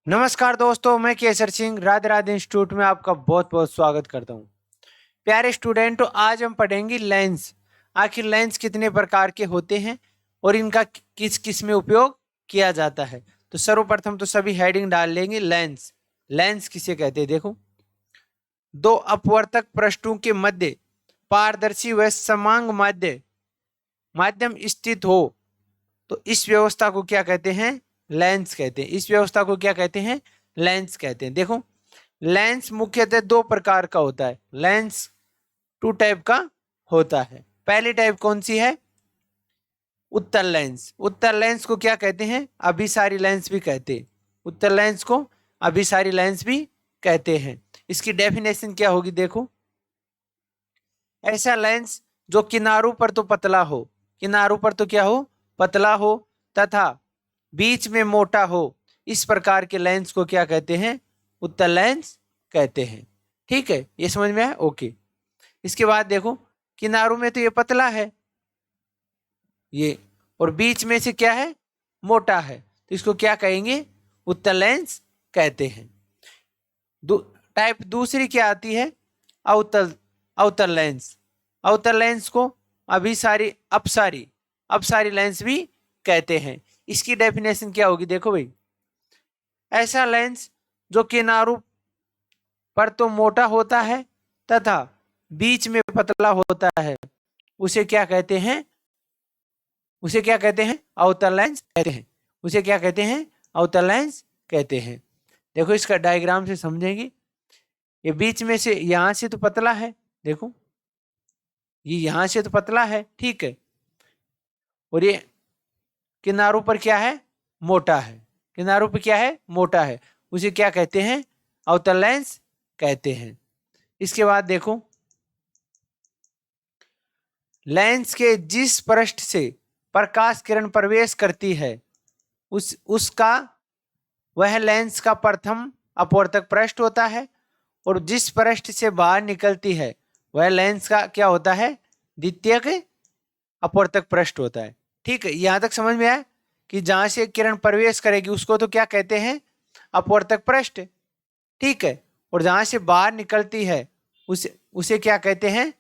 नमस्कार दोस्तों, मैं केसर सिंह राधे राधे इंस्टीट्यूट में आपका बहुत बहुत स्वागत करता हूँ। प्यारे स्टूडेंटों, आज हम पढ़ेंगे लेंस। आखिर लेंस कितने प्रकार के होते हैं और इनका किस किस में उपयोग किया जाता है। तो सर्वप्रथम तो सभी हेडिंग डाल लेंगे। लेंस, लेंस किसे कहते हैं? देखो, दो अपवर्तक पृष्ठों के मध्य पारदर्शी व समांग माध्यम स्थित हो तो इस व्यवस्था को क्या कहते हैं? लेंस कहते हैं। इस व्यवस्था को क्या कहते हैं? लेंस कहते हैं। देखो, लेंस मुख्यतः दो प्रकार का होता है। लेंस टू टाइप का होता है। पहली टाइप कौन सी है? उत्तल लेंस। उत्तल लेंस को क्या कहते हैं? अभिसारी लेंस भी कहते हैं। उत्तल लेंस को अभिसारी लेंस भी कहते हैं। इसकी डेफिनेशन क्या होगी? देखो, ऐसा लेंस जो किनारों पर तो पतला हो, किनारों पर तो क्या हो? पतला हो, तथा बीच में मोटा हो, इस प्रकार के लेंस को क्या कहते हैं? उत्तल लेंस कहते हैं। ठीक है, ये समझ में आया? ओके। इसके बाद देखो, किनारों में तो ये पतला है ये, और बीच में से क्या है? मोटा है, तो इसको क्या कहेंगे? उत्तल लेंस कहते हैं। टाइप दूसरी क्या आती है? अवतल अवतल लेंस। अवतल लेंस को अभिसारी अपसारी अपसारी लेंस भी कहते हैं। इसकी डेफिनेशन क्या होगी? देखो भाई, ऐसा लेंस जो किनारों पर तो मोटा होता है तथा बीच में पतला होता है, उसे क्या कहते हैं? उसे क्या कहते हैं? अवतल लेंस कहते हैं। उसे क्या कहते हैं? अवतल लेंस कहते हैं। देखो, इसका डायग्राम से समझेंगे। ये बीच में से यहां से तो पतला है, देखो ये यहां से तो पतला है, ठीक है, और ये किनारों पर क्या है? मोटा है। किनारों पर क्या है? मोटा है। उसे क्या कहते हैं? अवतल लेंस कहते हैं। इसके बाद देखो, लेंस के जिस पृष्ठ से प्रकाश किरण प्रवेश करती है उसका वह लेंस का प्रथम अपवर्तक पृष्ठ होता है, और जिस पृष्ठ से बाहर निकलती है वह लेंस का क्या होता है? द्वितीयक अपवर्तक पृष्ठ होता है। ठीक है, यहां तक समझ में आया कि जहां से किरण प्रवेश करेगी उसको तो क्या कहते हैं? अपवर्तक पृष्ठ। ठीक है, और जहां से बाहर निकलती है उसे उसे क्या कहते हैं?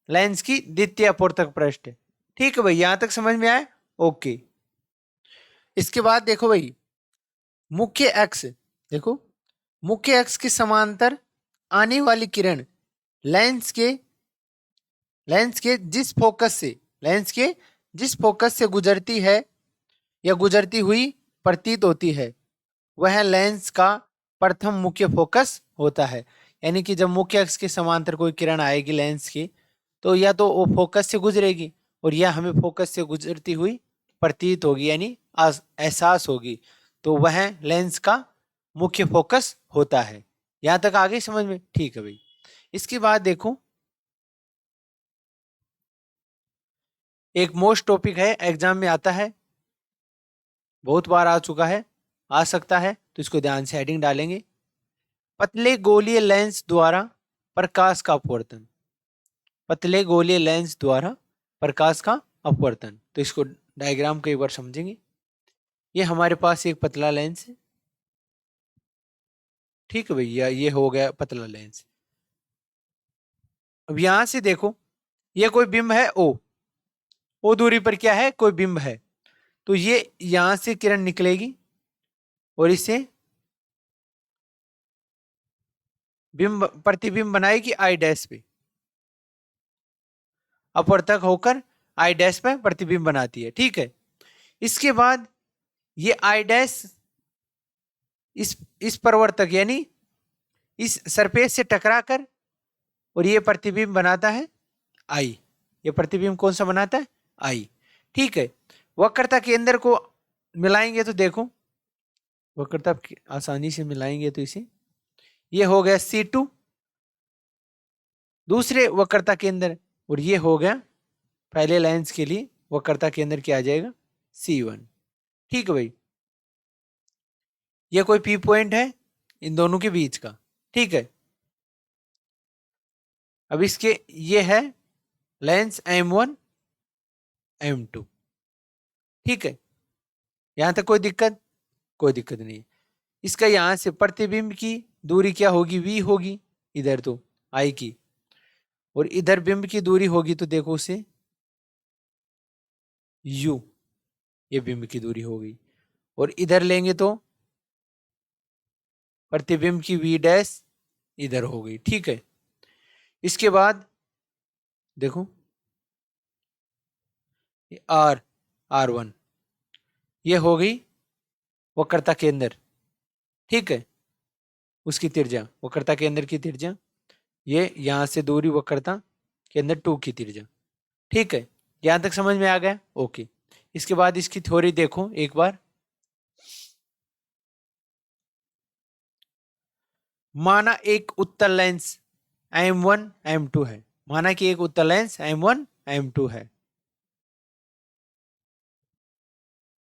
लेंस की द्वितीय अपवर्तक पृष्ठ। ठीक है भाई, यहां तक समझ में आया? ओके। इसके बाद देखो भाई, मुख्य अक्ष। देखो, मुख्य अक्ष के समांतर आने वाली किरण लेंस के लेंस के जिस फोकस से लेंस के जिस फोकस से गुजरती है या गुजरती हुई प्रतीत होती है, वह लेंस का प्रथम मुख्य फोकस होता है। यानी कि जब मुख्य अक्ष के समांतर कोई किरण आएगी लेंस की, तो या तो वो फोकस से गुजरेगी और या हमें फोकस से गुजरती हुई प्रतीत होगी, यानी एहसास होगी, तो वह लेंस का मुख्य फोकस होता है। यहां तक आगे समझ में? ठीक है भाई। इसके बाद देखो, एक मोस्ट टॉपिक है, एग्जाम में आता है, बहुत बार आ चुका है, आ सकता है, तो इसको ध्यान से हेडिंग डालेंगे। पतले गोलीय लेंस द्वारा प्रकाश का अपवर्तन। पतले गोलीय लेंस द्वारा प्रकाश का अपवर्तन, तो इसको डायग्राम को एक बार समझेंगे। ये हमारे पास एक पतला लेंस है, ठीक है भैया, ये हो गया पतला लेंस। अब यहां से देखो, ये कोई बिंब है ओ दूरी पर क्या है? कोई बिंब है, तो ये यहां से किरण निकलेगी और इसे बिंब प्रतिबिंब बनाएगी आई डैश पे, अपवर्तक होकर आई डैश पे प्रतिबिंब बनाती है। ठीक है, इसके बाद ये आई डैश इस प्रवर्तक यानी इस सरफेस से टकराकर और ये प्रतिबिंब बनाता है आई। ये प्रतिबिंब कौन सा बनाता है? आई। ठीक है, वक्रता केंद्र को मिलाएंगे तो देखो, वक्रता आसानी से मिलाएंगे तो इसे, ये हो गया C2 दूसरे वक्रता केंद्र, और ये हो गया पहले लेंस के लिए वक्रता केंद्र क्या आ जाएगा? C1। ठीक है भाई, ये कोई P पॉइंट है इन दोनों के बीच का। ठीक है, अब इसके ये है लेंस M1 M2। ठीक है, यहां तक कोई दिक्कत? कोई दिक्कत नहीं है। इसका यहाँ से प्रतिबिंब की दूरी क्या होगी, v होगी, इधर तो I की, और इधर बिंब की दूरी होगी तो देखो उसे u, ये बिंब की दूरी होगी, और इधर लेंगे तो प्रतिबिंब की v डैश इधर हो गई। ठीक है, इसके बाद देखो R1 ये हो गई वक्रता केंद्र। ठीक है, उसकी त्रिज्या, वक्रता केंद्र की त्रिज्या, ये यहां से दूरी वक्रता केंद्र 2 की त्रिज्या। ठीक है, यहां तक समझ में आ गया? ओके। इसके बाद इसकी थ्योरी देखो एक बार। माना एक उत्तल लेंस M1 M2 है, माना कि एक उत्तल लेंस M1 M2 है,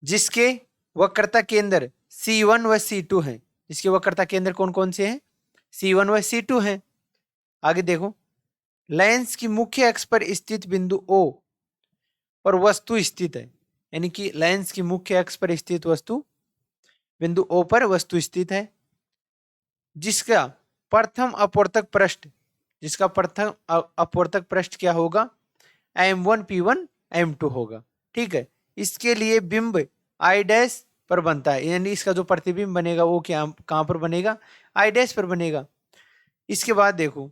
जिसके वक्रता केंद्र C1 व C2 है। इसके वक्रता केंद्र कौन कौन से हैं? C1 व C2 हैं। आगे देखो, लेंस की मुख्य अक्ष पर स्थित बिंदु O पर वस्तु स्थित है, यानी कि लेंस की मुख्य अक्ष पर स्थित वस्तु बिंदु O पर वस्तु स्थित है, जिसका प्रथम अपवर्तक पृष्ठ, जिसका प्रथम अपवर्तक पृष्ठ क्या होगा? M1 P1 M2 होगा। ठीक है, इसके लिए बिंब I डैश पर बनता है, यानी इसका जो प्रतिबिंब बनेगा वो क्या कहां पर बनेगा? I डैश पर बनेगा। इसके बाद देखो,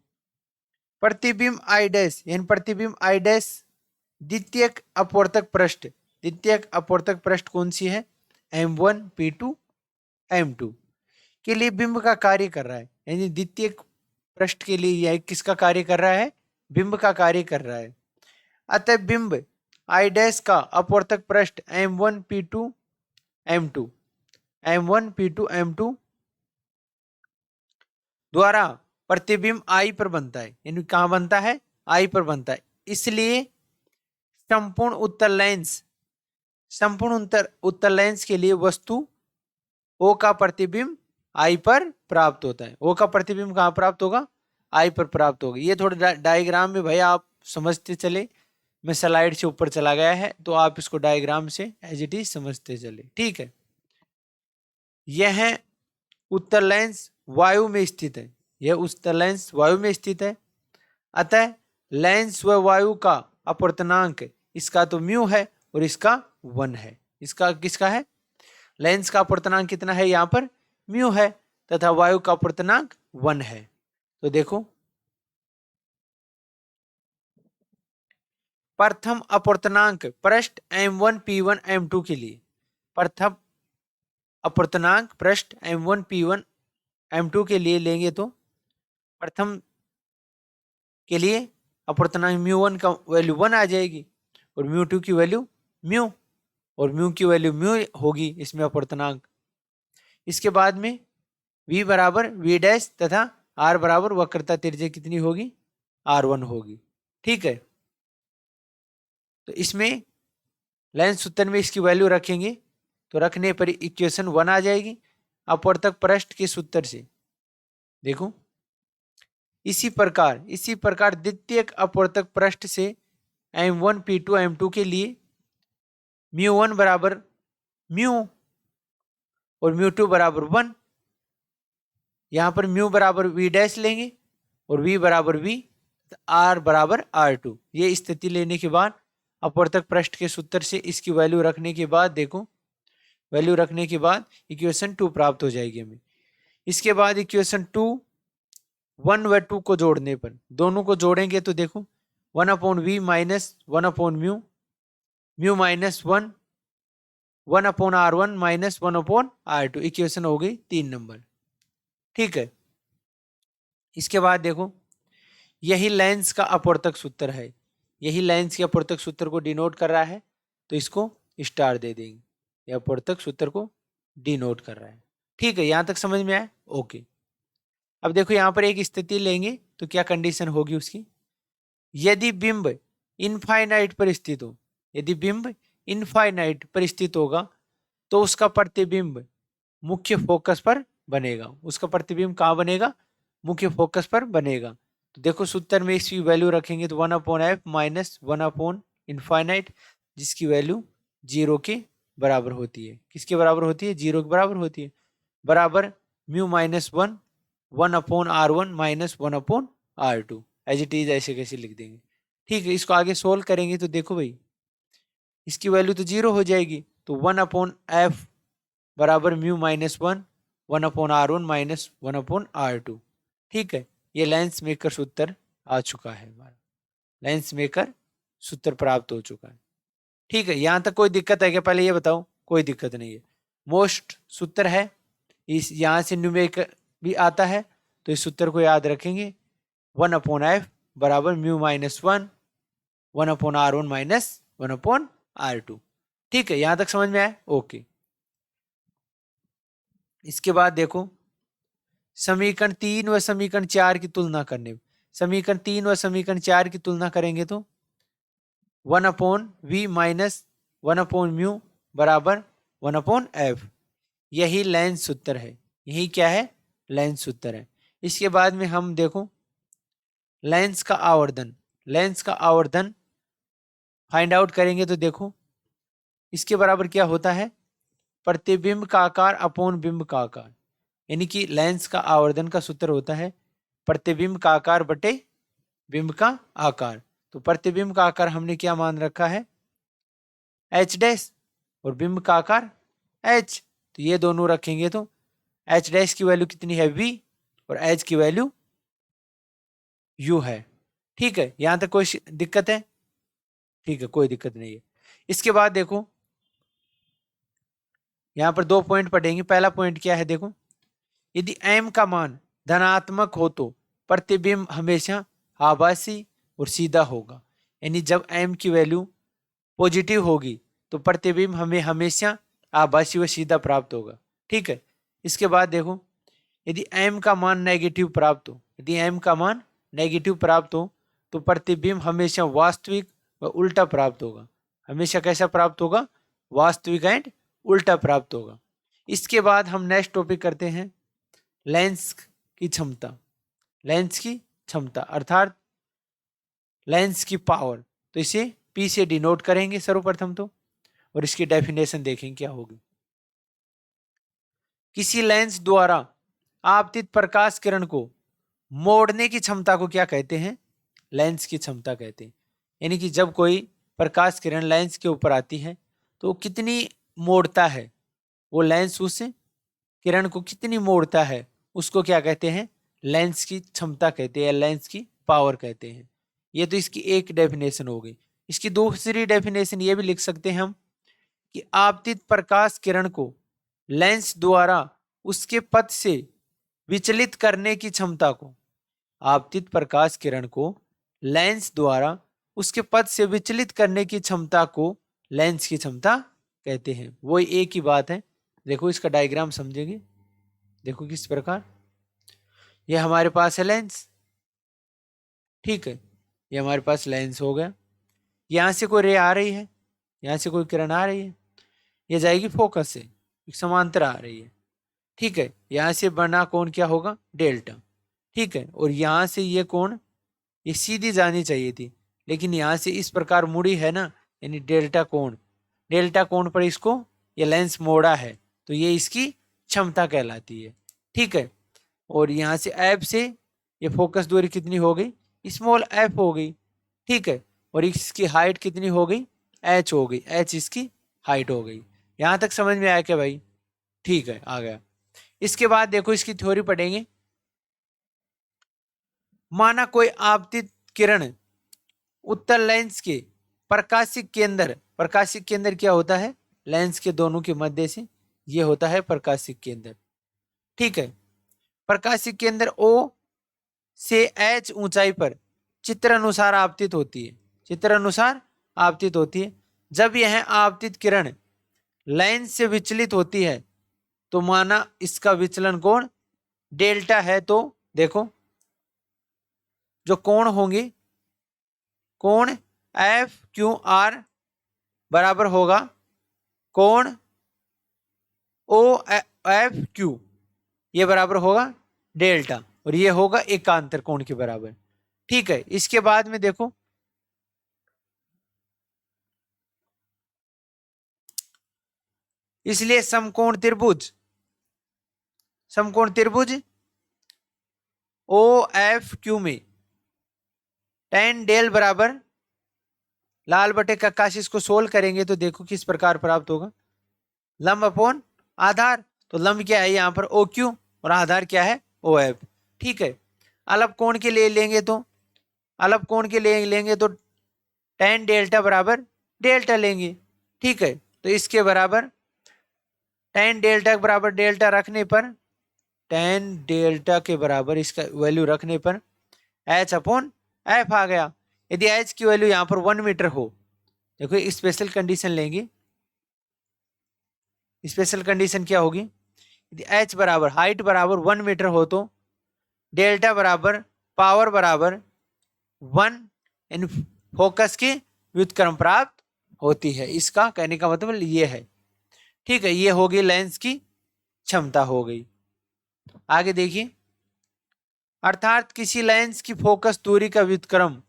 प्रतिबिंब I डैश, यानी प्रतिबिंब I डैश द्वितीयक अपवर्तक पृष्ठ, द्वितीयक अपवर्तक पृष्ठ कौन सी है? M1 P2 M2 के लिए बिंब का कार्य कर रहा है, यानी द्वितीयक पृष्ठ के लिए यह किसका कार्य कर रहा है? बिंब का कार्य कर रहा है। अतः बिंब I डैश का अपवर्तक पृष्ठ M1 P2 M2 M1 P2 M2 द्वारा प्रतिबिंब I पर बनता है, यानी कहां बनता है? I पर बनता है। इसलिए संपूर्ण उत्तल लेंस, संपूर्ण उत्तल लेंस के लिए वस्तु O का प्रतिबिंब I पर प्राप्त होता है। O का प्रतिबिंब कहां प्राप्त होगा? I पर प्राप्त होगा। ये थोड़ा डायग्राम में भाई आप समझते चले, मैं स्लाइड से ऊपर चला गया है तो आप इसको डायग्राम से एज इट इज समझते चले। ठीक है, यह उत्तल लेंस वायु में स्थित है, यह उत्तल लेंस वायु में स्थित है। अतः लेंस व वायु का अपवर्तनांक, इसका तो म्यू है और इसका 1 है। इसका किसका है? लेंस का अपवर्तनांक कितना है? यहां पर म्यू है, तथा वायु का अपवर्तनांक 1 है। तो देखो, प्रथम अपवर्तनांक पृष्ठ M1 P1 M2 के लिए, प्रथम अपवर्तनांक पृष्ठ M1 P1 M2 के लिए लेंगे तो प्रथम के लिए अपवर्तनांक μ1 का वैल्यू 1 आ जाएगी, और μ2 की वैल्यू म्यू, और म्यू की वैल्यू म्यू होगी इसमें अपवर्तनांक। इसके बाद में v बराबर v डैश तथा r बराबर वक्रता त्रिज्या कितनी होगी? R1 होगी। ठीक है, तो इसमें लेंस सूत्र में इसकी वैल्यू रखेंगे तो रखने पर इक्वेशन 1 आ जाएगी अपवर्तक पृष्ठ के सूत्र से। देखो, इसी प्रकार द्वितीयक अपवर्तक पृष्ठ से M1 P2 M2 के लिए μ1 बराबर म्यू और μ2 बराबर 1, यहां पर म्यू बराबर v डैश लेंगे और v बराबर v, r बराबर R2। ये स्थिति लेने के बाद अपवर्तक पृष्ठ के सूत्र से इसकी वैल्यू रखने के बाद देखो, वैल्यू रखने के बाद इक्वेशन 2 प्राप्त हो जाएगी हमें। इसके बाद इक्वेशन 2 1 व 2 को जोड़ने पर, दोनों को जोड़ेंगे तो देखो 1/v माइनस 1/म्यू, mu minus 1, 1/R1 minus 1/R2, equation हो गई 3 नंबर। ठीक है, इसके बाद देखो, यही लेंस का अपवर्तक सूत्र है, यही लेंस के अपवर्तक सूत्र को डिनोट कर रहा है, तो इसको स्टार दे देंगे, यह अपवर्तक सूत्र को डिनोट कर रहा है। ठीक है, यहां तक समझ में आया? ओके। अब देखो, यहां पर एक स्थिति लेंगे तो क्या कंडीशन होगी उसकी? यदि बिंब इनफाइनाइट पर स्थित हो, यदि बिंब इनफाइनाइट पर स्थित होगा तो उसका प्रतिबिंब मुख्य फोकस पर बनेगा। उसका प्रतिबिंब कहां बनेगा? मुख्य फोकस पर बनेगा। तो देखो, सूत्र में इसकी वैल्यू रखेंगे तो 1/f माइनस 1/इनफाइनाइट, जिसकी वैल्यू 0 के बराबर होती है। किसके बराबर होती है? 0 के बराबर होती है। बराबर mu minus one, 1/r1 minus 1/r2, as it is ऐसे कैसे लिख देंगे। ठीक है, इसको आगे सोल्व करेंगे तो देखो भाई इसकी वैल्यू तो 0 हो जाएगी, तो 1/f बराबर mu minus one, 1/r1 minus 1/r2। ठीक है, ये लेंस मेकर सूत्र आ चुका है, हमारा लेंस मेकर सूत्र प्राप्त हो चुका है। ठीक है, यहां तक कोई दिक्कत है क्या, पहले ये बताओ। कोई दिक्कत नहीं है, मोस्ट सूत्र है, इस यहां से न्यूमेरिकल भी आता है, तो इस सूत्र को याद रखेंगे, 1/f बराबर mu minus one, 1/r1 minus 1/r2। ठीक है, यहां तक समझ में आया, ओके। इसके बाद देखो समीकरण 3 व समीकरण 4 की तुलना करने, समीकरण 3 व समीकरण 4 की तुलना करेंगे तो 1/v माइनस 1/म्यू बराबर 1/f, यही लेंस सूत्र है, यही क्या है, लेंस सूत्र है। इसके बाद में हम देखो लेंस का आवर्धन, लेंस का आवर्धन फाइंड आउट करेंगे तो देखो इसके बराबर क्या होता है, प्रतिबिंब का आकार अपॉन बिंब का आकार, यानी कि लेंस का आवर्धन का सूत्र होता है प्रतिबिंब का आकार बटे बिंब का आकार। तो प्रतिबिंब का आकार हमने क्या मान रखा है, एच डैश, और बिंब का आकार एच, तो ये दोनों रखेंगे तो एच डैश की वैल्यू कितनी है वी, और एच की वैल्यू यू है। ठीक है, यहां तक कोई दिक्कत है, ठीक है, कोई दिक्कत नहीं है। इसके बाद देखो यहां पर 2 पॉइंट पढ़ेंगे। पहला पॉइंट क्या है, देखो यदि m का मान धनात्मक हो तो प्रतिबिंब हमेशा आभासी और सीधा होगा, यानी जब m की वैल्यू पॉजिटिव होगी तो प्रतिबिंब हमें हमेशा आभासी व सीधा प्राप्त होगा। ठीक है, इसके बाद देखो यदि m का मान नेगेटिव प्राप्त हो, यदि m का मान नेगेटिव प्राप्त हो तो प्रतिबिंब हमेशा वास्तविक व उल्टा प्राप्त होगा, हमेशा कैसा प्राप्त होगा, वास्तविक एंड उल्टा प्राप्त होगा। इसके बाद हम नेक्स्ट टॉपिक करते हैं लेंस की क्षमता, लेंस की क्षमता अर्थात लेंस की पावर, तो इसे P से डिनोट करेंगे सर्वप्रथम तो, और इसकी डेफिनेशन देखेंगे क्या होगी। किसी लेंस द्वारा आपतित प्रकाश किरण को मोड़ने की क्षमता को क्या कहते हैं, लेंस की क्षमता कहते हैं। यानी कि जब कोई प्रकाश किरण लेंस के ऊपर आती है तो कितनी मोड़ता है, वो लेंस उस किरण को कितनी मोड़ता है, उसको क्या कहते हैं, लेंस की क्षमता कहते हैं, लेंस की पावर कहते हैं। ये तो इसकी एक डेफिनेशन हो गई। इसकी दूसरी डेफिनेशन ये भी लिख सकते हैं हम कि आपतित प्रकाश किरण को लेंस द्वारा उसके पथ से विचलित करने की क्षमता को, आपतित प्रकाश किरण को लेंस द्वारा उसके पथ से विचलित करने की क्षमता को लेंस की क्षमता कहते हैं। वो एक ही बात है। देखो इसका डायग्राम समझेंगे, देखो किस प्रकार ये हमारे पास है लेंस। ठीक है, ये हमारे पास लेंस हो गया, यहां से कोई रे आ रही है, यहां से कोई किरण आ रही है, ये जाएगी फोकस से, समांतर आ रही है। ठीक है, यहां से बना कोण क्या होगा, डेल्टा। ठीक है, और यहां से ये कोण ये सीधी जानी चाहिए थी, लेकिन यहां से इस प्रकार मुड़ी है ना, यानी डेल्टा कोण, डेल्टा कोण पर इसको ये लेंस मोड़ा है, तो ये इसकी क्षमता कहलाती है। ठीक है, और यहां से एफ से ये फोकस दूरी कितनी हो गई, स्मॉल एफ हो गई। ठीक है, और इसकी हाइट कितनी हो गई, एच हो गई, एच इसकी हाइट हो गई। यहां तक समझ में आया क्या भाई, ठीक है, आ गया। इसके बाद देखो इसकी थ्योरी पढ़ेंगे। माना कोई आपतित किरण उत्तल लेंस के प्रकाशिक केंद्र, प्रकाशिक केंद्र क्या होता है, लेंस के दोनों के मध्य से ये होता है प्रकाशिक केंद्र। ठीक है, प्रकाशिक केंद्र O से H ऊंचाई पर चित्र अनुसार आपतित होती है, चित्र अनुसार आपतित होती है। जब यह आपतित किरण लेंस से विचलित होती है तो माना इसका विचलन कोण डेल्टा है, तो देखो जो कोण होंगे, कोण एफ क्यू आर बराबर होगा कोण ओ एफ क्यू, ये बराबर होगा डेल्टा, और ये होगा एकांतर कोण के बराबर। ठीक है, इसके बाद में देखो इसलिए समकोण त्रिभुज समकोण त्रिभुज ओ एफ क्यू में tan डेल बराबर लाल बटे कक्काश, इसको सोल्व करेंगे तो देखो किस प्रकार प्राप्त होगा। लंब अपॉन आधार, तो लंब क्या है यहाँ पर ओ क्यू और आधार क्या है ओ एफ। ठीक है, अलग कोण के लिए लेंगे तो अलग कोण के लिए लेंगे तो tan डेल्टा बराबर डेल्टा लेंगे। ठीक है, तो इसके बराबर tan डेल्टा के बराबर डेल्टा रखने पर, tan डेल्टा के बराबर इसका वैल्यू रखने पर h अपॉन एफ आ गया। यदि h की वैल्यू यहाँ पर 1 मीटर हो, देखो स्पेशल कंडीशन लेंगे। स्पेशल कंडीशन क्या होगी, यदि h बराबर हाइट बराबर 1 मीटर हो तो डेल्टा बराबर पावर बराबर 1 इन फोकस की व्युत्क्रम प्राप्त होती है। इसका कहने का मतलब ये है। ठीक है, ये होगी लेंस की क्षमता हो गई। आगे देखिए, अर्थात किसी लेंस की फोकस दूरी का व्युत्क्रम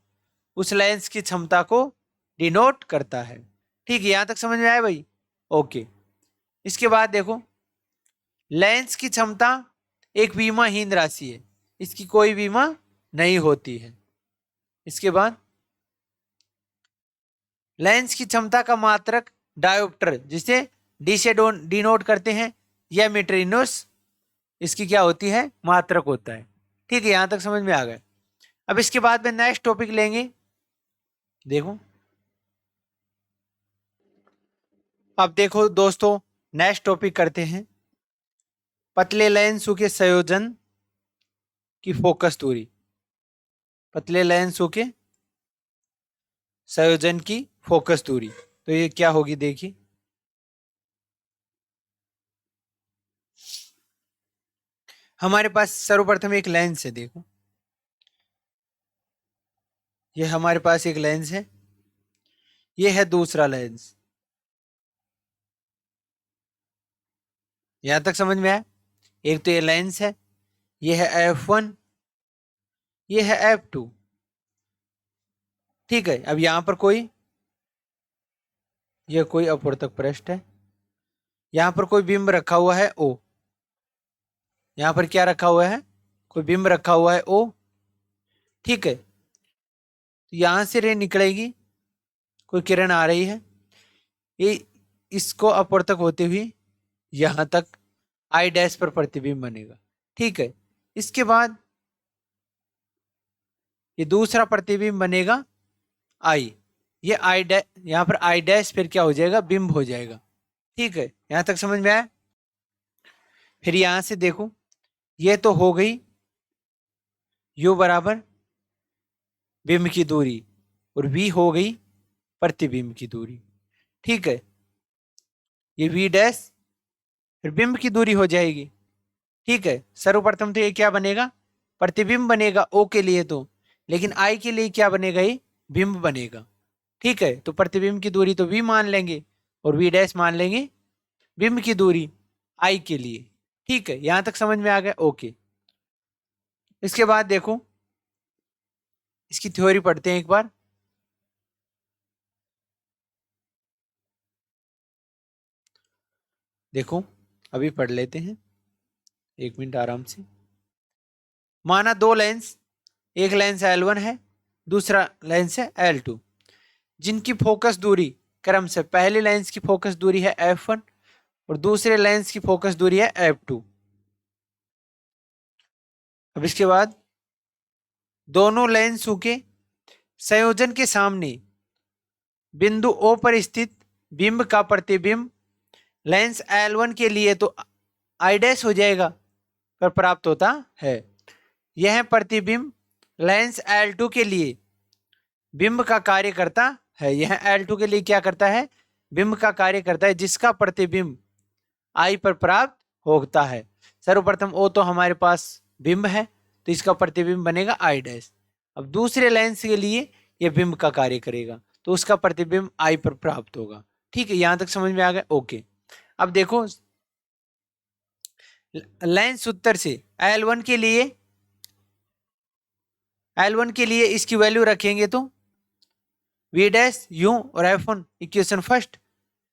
उस लेंस की क्षमता को डिनोट करता है। ठीक है, यहां तक समझ में आया भाई? ओके। इसके बाद देखो, लेंस की क्षमता एक विमाहीन राशि है, इसकी कोई विमा नहीं होती है। इसके बाद लेंस की क्षमता का मात्रक डायोप्टर, जिसे डी से डिनोट करते हैं, या मीटर इनवर्स, इसकी क्या होती है मात्रक होता है। ठीक है, यहां तक समझ में आ गया। अब इसके बाद में नेक्स्ट टॉपिक लेंगे। देखो, अब देखो दोस्तों, नेक्स्ट टॉपिक करते हैं पतले लेंसों के संयोजन की फोकस दूरी। पतले लेंसों के संयोजन की फोकस दूरी, तो ये क्या होगी देखिए। हमारे पास सर्वप्रथम एक लेंस है। देखो, ये हमारे पास एक लेंस है, ये है दूसरा लेंस। यहां तक समझ में आया? एक तो ये लेंस है, ये है F1, ये है F2। ठीक है, अब यहां पर यह कोई अपवर्तक पृष्ठ है, यहां पर कोई बिंब रखा हुआ है O। यहां पर क्या रखा हुआ है, कोई बिंब रखा हुआ है O। ठीक है, तो यहां से रे निकलेगी, कोई किरण आ रही है, ये इसको अपवर्तक होते हुए यहां तक आई डैश पर प्रतिबिंब बनेगा। ठीक है, इसके बाद ये दूसरा प्रतिबिंब बनेगा आई, ये आई डैश, यहां पर आई डैश फिर क्या हो जाएगा, बिंब हो जाएगा। ठीक है, यहां तक समझ में आया? फिर यहां से देखो, ये तो हो गई u बराबर बिंब की दूरी, और v हो गई प्रतिबिंब की दूरी। ठीक है, ये v डैश फिर बिंब की दूरी हो जाएगी। ठीक है, सर्वप्रथम तो ये क्या बनेगा, प्रतिबिंब बनेगा o के लिए तो, लेकिन i के लिए क्या बनेगा, ये बिंब बनेगा। ठीक है, तो प्रतिबिंब की दूरी तो v मान लेंगे और v डैश मान लेंगे बिंब की दूरी i के लिए। ठीक है, यहां तक समझ में आ गया? ओके। इसके बाद देखो, इसकी थ्योरी पढ़ते हैं एक बार। देखो, अभी पढ़ लेते हैं, 1 मिनट आराम से। माना दो लेंस, एक लेंस L1 है, दूसरा लेंस है L2, जिनकी फोकस दूरी क्रम से पहले लेंस की फोकस दूरी है F1 और दूसरे लेंस की फोकस दूरी है F2। अब इसके बाद दोनों लेंसों के संयोजन के सामने बिंदु O पर स्थित बिंब का प्रतिबिंब लेंस L1 के लिए तो I डैश हो जाएगा पर प्राप्त होता है। यह प्रतिबिंब लेंस L2 के लिए बिंब का कार्य करता है। यह L2 के लिए क्या करता है, बिंब का कार्य करता है, जिसका प्रतिबिंब I पर प्राप्त होता है। सर्वप्रथम O तो हमारे पास बिंब है, तो इसका प्रतिबिंब बनेगा I डैश। अब दूसरे लेंस के लिए यह बिंब का कार्य करेगा, तो उसका प्रतिबिंब I पर प्राप्त होगा। ठीक है, यहां तक समझ में आ गया? ओके। अब देखो, लेंस उत्तर से L1 के लिए इसकी वैल्यू रखेंगे तो V डैश U और F1 इक्वेशन फर्स्ट।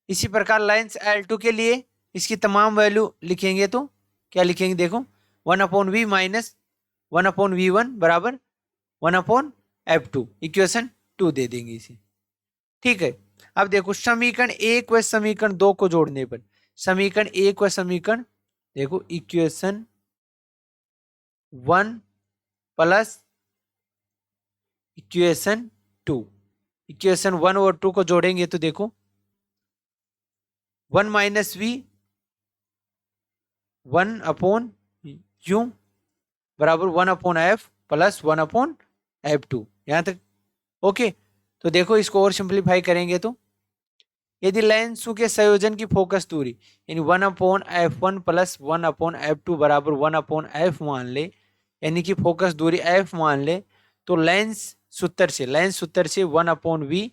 इसी प्रकार लेंस L2 के लिए इसकी तमाम वैल्यू लिखेंगे तो क्या लिखेंगे देखो, 1/v माइनस 1/v1 बराबर 1/f2, इक्वेशन 2 दे देंगे इसे। ठीक है, अब देखो समीकरण 1 व समीकरण 2 को जोड़ने पर, समीकरण 1 व समीकरण देखो इक्वेशन 1 प्लस इक्वेशन 2, इक्वेशन 1 और 2 को जोड़ेंगे तो देखो 1 माइनस वी 1/u बराबर 1/f प्लस 1/f2, यहां तक ओके। तो देखो इसको और सिंप्लीफाई करेंगे तो यदि लेंसों के संयोजन की फोकस दूरी यानी 1/f1 प्लस 1/f2 बराबर 1/f मान ले, यानी कि फोकस दूरी f मान ले, तो लेंस सूत्र से 1/v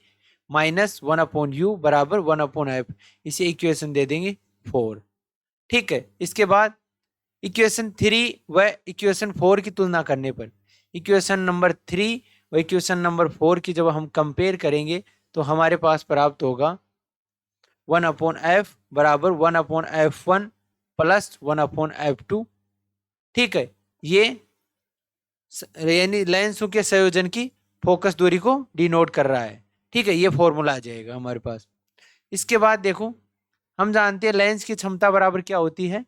माइनस 1/u बराबर 1/f, इसे इक्वेशन दे देंगे 4। ठीक है, इसके बाद इक्वेशन 3 व इक्वेशन 4 की तुलना करने पर इक्वेशन नंबर 3 व इक्वेशन नंबर 4 की जब हम कंपेयर करेंगे तो हमारे पास प्राप्त होगा 1/f बराबर 1/f1 प्लस 1/f2। ठीक है, ये यानी लेंसों के संयोजन की फोकस दूरी को डिनोट कर रहा है। ठीक है, ये फॉर्मूला आ जाएगा हमारे पास। इसके बाद देखो हम जानते हैं लेंस की क्षमता बराबर क्या होती है,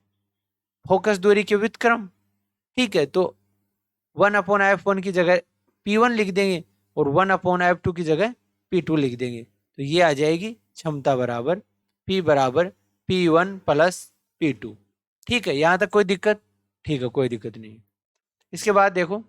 फोकस दूरी के व्युत्क्रम। ठीक है, तो 1/f1 की जगह P1 लिख देंगे और 1/f2 की जगह P2 लिख देंगे, तो ये आ जाएगी क्षमता बराबर P बराबर P1 प्लस P2। ठीक है, यहां तक कोई दिक्कत? ठीक है, कोई दिक्कत नहीं। इसके बाद देखो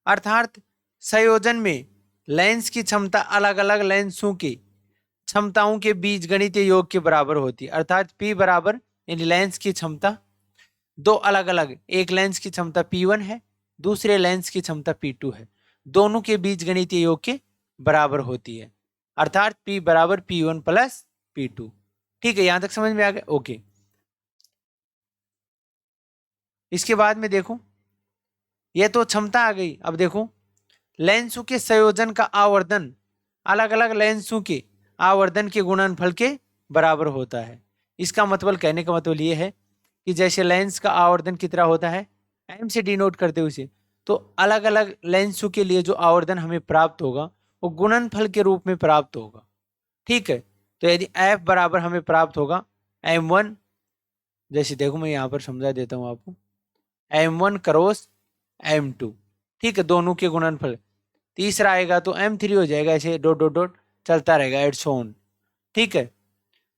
अर्थात संयोजन में लेंस की क्षमता अलग अलग लेंसों की क्षमताओं के बीच गणितीय योग के बराबर होती है। अर्थात P बराबर यानी लेंस की क्षमता दो अलग अलग, एक लेंस की क्षमता P1 है, दूसरे लेंस की क्षमता P2 है, दोनों के बीच गणितीय योग के बराबर होती है। अर्थात P बराबर P1 प्लस P2। ठीक है, यहां तक समझ में आ गया? ओके। इसके बाद में देखो ये तो क्षमता आ गई। अब देखो लेंसों के संयोजन का आवर्धन अलग अलग लेंसों के आवर्धन के गुणनफल के बराबर होता है। इसका मतलब, कहने का मतलब ये है कि जैसे लेंस का आवर्धन कितना होता है, m से डिनोट करते हुए, तो अलग अलग लेंसों के लिए जो आवर्धन हमें प्राप्त होगा वो गुणनफल के रूप में प्राप्त होगा। ठीक है, तो यदि f बराबर हमें प्राप्त होगा m1, जैसे देखो मैं यहाँ पर समझा देता हूँ आपको, m1 क्रॉस m2। ठीक है, दोनों के गुणनफल, तीसरा आएगा तो m3 हो जाएगा, ऐसे डॉट डॉट डॉट चलता रहेगा एट्स ऑन। ठीक है,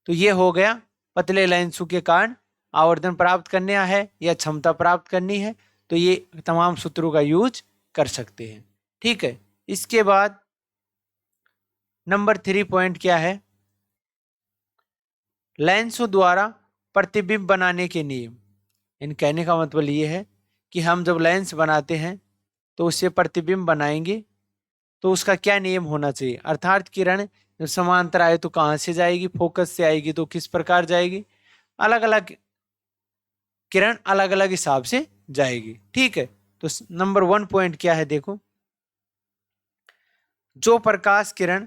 तो ये हो गया पतले लेंसों के कारण आवर्धन प्राप्त करना है या क्षमता प्राप्त करनी है तो ये तमाम सूत्रों का यूज कर सकते हैं। ठीक है, इसके बाद नंबर 3 पॉइंट क्या है, लेंसों द्वारा प्रतिबिंब बनाने के नियम। इन कहने का मतलब ये है कि हम जब लेंस बनाते हैं तो उससे प्रतिबिंब बनाएंगे तो उसका क्या नियम होना चाहिए। अर्थात किरण जब समांतर आए तो कहां से जाएगी, फोकस से आएगी तो किस प्रकार जाएगी, अलग अलग किरण अलग अलग हिसाब से जाएगी। ठीक है, तो नंबर 1 पॉइंट क्या है देखो, जो प्रकाश किरण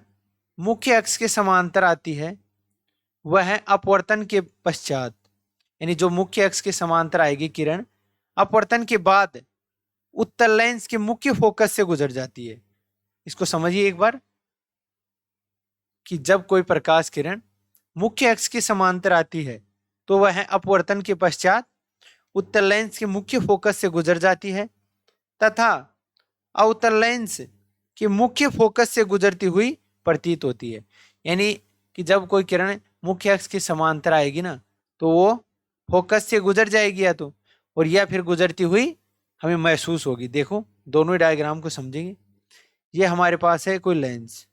मुख्य अक्ष के समांतर आती है वह है अपवर्तन के पश्चात, यानी जो मुख्य अक्ष के समांतर आएगी किरण अपवर्तन के बाद उत्तल लेंस के मुख्य फोकस से गुजर जाती है। इसको समझिए एक बार कि जब कोई प्रकाश किरण मुख्य अक्ष के समांतर आती है तो वह अपवर्तन के पश्चात उत्तल लेंस के मुख्य फोकस से गुजर जाती है तथा अवतल लेंस के मुख्य फोकस से गुजरती हुई प्रतीत होती है। यानी कि जब कोई किरण मुख्य अक्ष के समांतर आएगी ना तो वो फोकस से गुजर जाएगी या तो, और या फिर गुजरती हुई हमें महसूस होगी। देखो दोनों डायग्राम को समझेंगे, ये हमारे पास है कोई लेंस।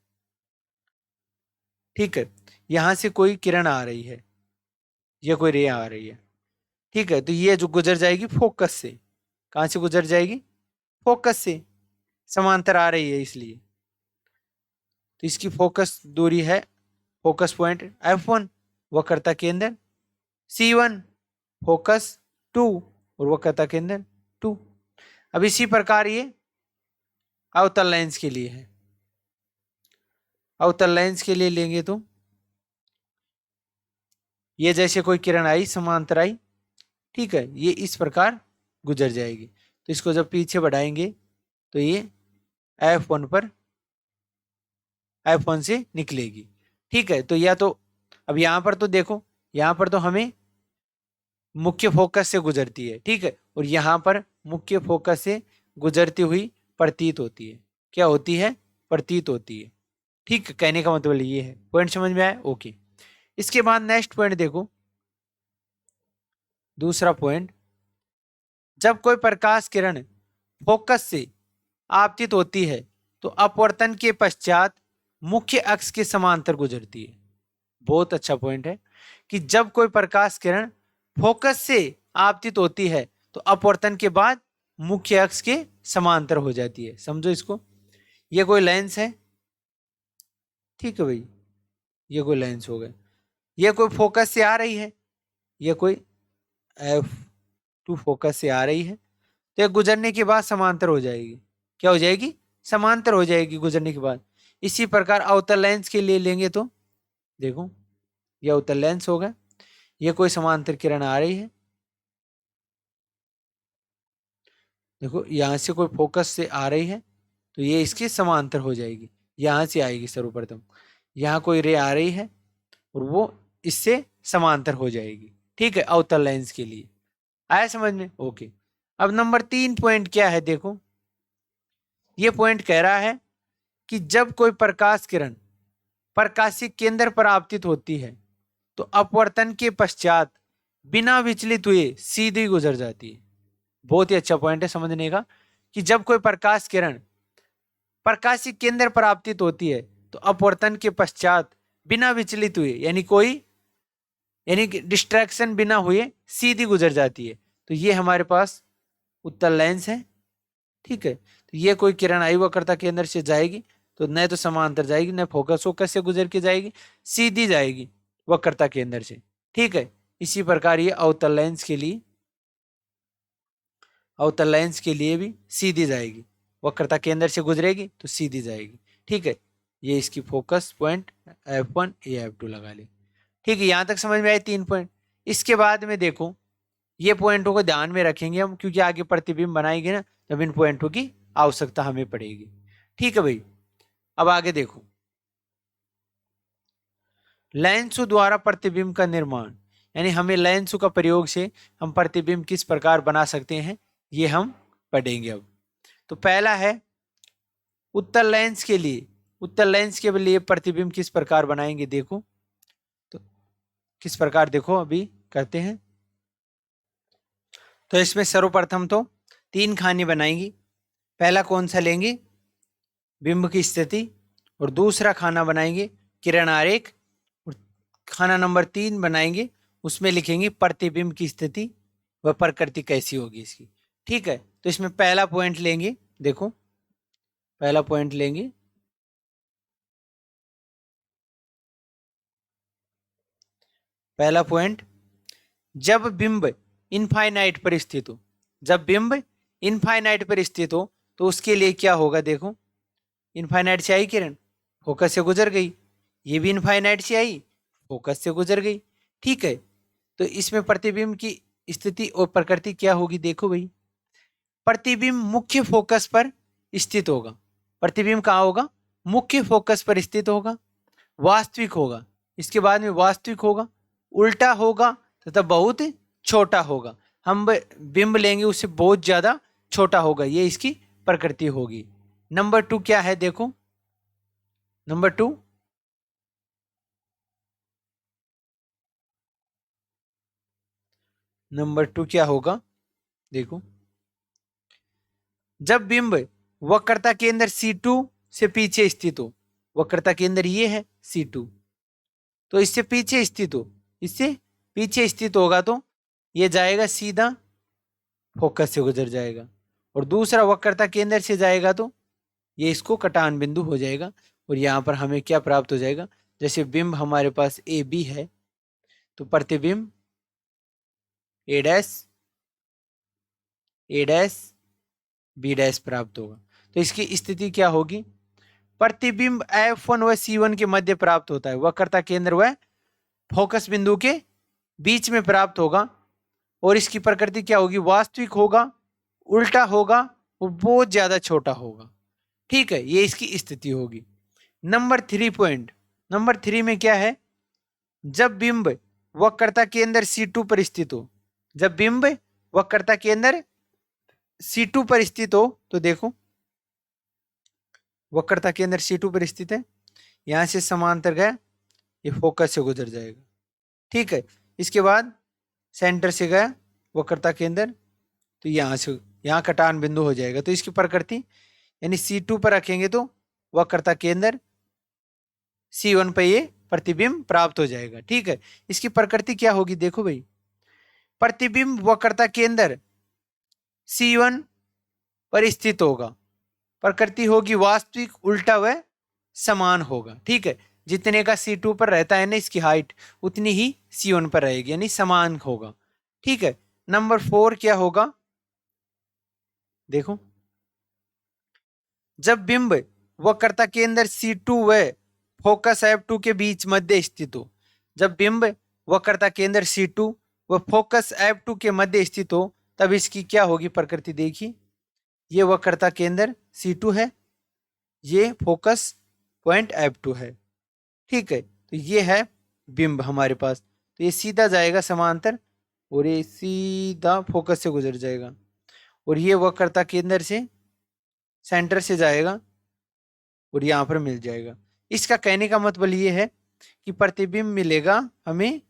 ठीक है, यहां से कोई किरण आ रही है या कोई रे आ रही है। ठीक है, तो ये जो गुजर जाएगी फोकस से, कहां से गुजर जाएगी, फोकस से, समांतर आ रही है इसलिए, तो इसकी फोकस दूरी है, फोकस पॉइंट F1, वक्रता केंद्र C1, फोकस 2 और वक्रता केंद्र 2। अब इसी प्रकार ये अवतल लेंस के लिए है। अवतल लेंस के लिए लेंगे तो ये जैसे कोई किरण आई समांतर आई ठीक है, ये इस प्रकार गुजर जाएगी। तो इसको जब पीछे बढ़ाएंगे तो ये F1 पर F1 से निकलेगी। ठीक है, तो या तो अब यहां पर तो देखो, यहां पर तो हमें मुख्य फोकस से गुजरती है, ठीक है, और यहां पर मुख्य फोकस से गुजरती हुई प्रतीत होती है। क्या होती है? प्रतीत होती है। ठीक है, कहने का मतलब ये है। पॉइंट समझ में आया? ओके। इसके बाद नेक्स्ट पॉइंट देखो, दूसरा पॉइंट, जब कोई प्रकाश किरण फोकस से आपतित होती है तो अपवर्तन के पश्चात मुख्य अक्ष के समांतर गुजरती है। बहुत अच्छा पॉइंट है कि जब कोई प्रकाश किरण फोकस से आपतित होती है तो अपवर्तन के बाद मुख्य अक्ष के समांतर हो जाती है। समझो इसको, ये कोई लेंस है, ठीक है भाई, ये कोई लेंस हो गया, ये कोई फोकस से आ रही है, ये कोई F2 फोकस से आ रही है, तो ये गुजरने के बाद समांतर हो जाएगी। क्या हो जाएगी? समांतर हो जाएगी गुजरने के बाद। इसी प्रकार अवतल लेंस के लिए लेंगे तो देखो, ये अवतल लेंस होगा, ये कोई समांतर किरण आ रही है, देखो यहां से कोई फोकस से आ रही है तो ये इसके समांतर हो जाएगी, यहां से आएगी सर्वप्रथम, यहां कोई रे आ रही है और वो इससे समांतर हो जाएगी। ठीक है, अवतल लेंस के लिए। आया समझ में? ओके। अब नंबर 3 पॉइंट क्या है देखो, ये पॉइंट कह रहा है कि जब कोई प्रकाश किरण प्रकाशीय केंद्र पर आपतित होती है तो अपवर्तन के पश्चात बिना विचलित हुए सीधी गुजर जाती है। बहुत ही अच्छा पॉइंट है समझने का कि जब कोई प्रकाश किरण प्रकाशीय केंद्र पर आपतित होती है तो अपवर्तन के पश्चात बिना विचलित हुए, यानी कि डिस्ट्रैक्शन बिना हुए सीधी गुजर जाती है। तो ये हमारे पास उत्तल लेंस है, ठीक है, तो ये कोई किरण आई वक्रता केंद्र से जाएगी तो न तो समांतर जाएगी न फोकस से गुजर के जाएगी, सीधी जाएगी वक्रता केंद्र से। ठीक है, इसी प्रकार ये अवतल लेंस के लिए भी सीधी जाएगी, वक्रता केंद्र से गुजरेगी तो सीधी जाएगी। ठीक है, ये इसकी फोकस पॉइंट F1 या F2 लगा ले। ठीक है, यहां तक समझ में आए 3 पॉइंट। इसके बाद में देखो, ये पॉइंटों को ध्यान में रखेंगे हम, क्योंकि आगे प्रतिबिंब बनाएंगे ना, तब इन पॉइंटों की आवश्यकता हमें पड़ेगी। ठीक है भाई, अब आगे देखो, लेंसों द्वारा प्रतिबिंब का निर्माण, यानी हमें लेंसों का प्रयोग से हम प्रतिबिंब किस प्रकार बना सकते हैं, ये हम पढ़ेंगे अब। तो पहला है उत्तल लेंस के लिए प्रतिबिंब किस प्रकार बनाएंगे देखो, तो किस प्रकार देखो अभी करते हैं। तो इसमें सर्वप्रथम तो 3 खाने बनाएंगी। पहला कौन सा लेंगे? बिंब की स्थिति, और दूसरा खाना बनाएंगे किरण आरेख, और खाना नंबर 3 बनाएंगे, उसमें लिखेंगे प्रतिबिंब की स्थिति व प्रकृति कैसी होगी इसकी। ठीक है, तो इसमें पहला पॉइंट लेंगे, देखो पहला पॉइंट लेंगे, पहला पॉइंट, जब बिंब इनफाइनाइट पर स्थित हो, जब बिंब इनफाइनाइट पर स्थित हो तो उसके लिए क्या होगा देखो, इनफाइनाइट से आई किरण, फोकस से गुजर गई, ये भी इनफाइनाइट से आई, फोकस से गुजर गई। ठीक है, तो इसमें प्रतिबिंब की स्थिति और प्रकृति क्या होगी देखो भाई, प्रतिबिंब मुख्य फोकस पर स्थित होगा। प्रतिबिंब कहाँ होगा? मुख्य फोकस पर स्थित होगा, वास्तविक होगा, इसके बाद में वास्तविक होगा, उल्टा होगा तथा बहुत छोटा होगा। हम बिंब लेंगे उससे बहुत ज्यादा छोटा होगा, ये इसकी प्रकृति होगी। नंबर 2 क्या है देखो, नंबर 2 क्या होगा देखो, जब बिंब वक्रता केंद्र C2 से पीछे स्थित हो, वक्रता केंद्र ये है C2, तो इससे पीछे स्थित हो, इससे पीछे स्थित होगा तो ये जाएगा सीधा फोकस से गुजर जाएगा, और दूसरा वक्रता केंद्र से जाएगा तो ये इसको कटान बिंदु हो जाएगा, और यहां पर हमें क्या प्राप्त हो जाएगा, जैसे बिंब हमारे पास ए बी है तो प्रतिबिंब ए डैश बी डैश प्राप्त होगा। तो इसकी स्थिति क्या होगी, प्रतिबिंब F1 व C1 के मध्य प्राप्त होता है, वक्रता केंद्र व फोकस बिंदु के बीच में प्राप्त होगा, और इसकी प्रकृति क्या होगी, वास्तविक होगा, उल्टा होगा और बहुत ज्यादा छोटा होगा। ठीक है, ये इसकी स्थिति होगी। नंबर 3 पॉइंट, नंबर 3 में क्या है, जब बिंब वक्रता के अंदर C2 पर स्थित हो, जब बिंब वक्रता के अंदर C2 पर स्थित हो, तो देखो वक्रता के अंदर C2 पर स्थित है, यहां से समांतर गया, ये फोकस से गुजर जाएगा। ठीक है, इसके बाद सेंटर से गया वक्रता के अंदर, तो यहां से यहां कटान बिंदु हो जाएगा। तो इसकी प्रकृति यानी C2 पर रखेंगे तो वक्रता के अंदर C1 पर ये प्रतिबिंब प्राप्त हो जाएगा। ठीक है, इसकी प्रकृति क्या होगी, देखो भाई, प्रतिबिंब वक्रता के अंदर C1 पर स्थित होगा, प्रकृति होगी वास्तविक, उल्टा व समान होगा। ठीक है, जितने का C2 पर रहता है ना इसकी हाइट, उतनी ही C1 पर रहेगी, यानी समान होगा। ठीक है, नंबर 4 क्या होगा, देखो, जब बिंब वक्रता के अंदर C2 व फोकस F2 के बीच मध्य स्थित हो, जब बिंब वक्रता के अंदर C2 व फोकस F2 के मध्य स्थित हो, तब इसकी क्या होगी प्रकृति, देखिए, ये वक्रता के अंदर C2 है, ये फोकस पॉइंट F2 है। ठीक है, तो ये है बिंब हमारे पास, तो ये सीधा जाएगा समांतर और ये सीधा फोकस से गुजर जाएगा, और ये वक्रता के अंदर से सेंटर से जाएगा और यहां पर मिल जाएगा। इसका कहने का मतलब ये है कि प्रतिबिंब मिलेगा हमें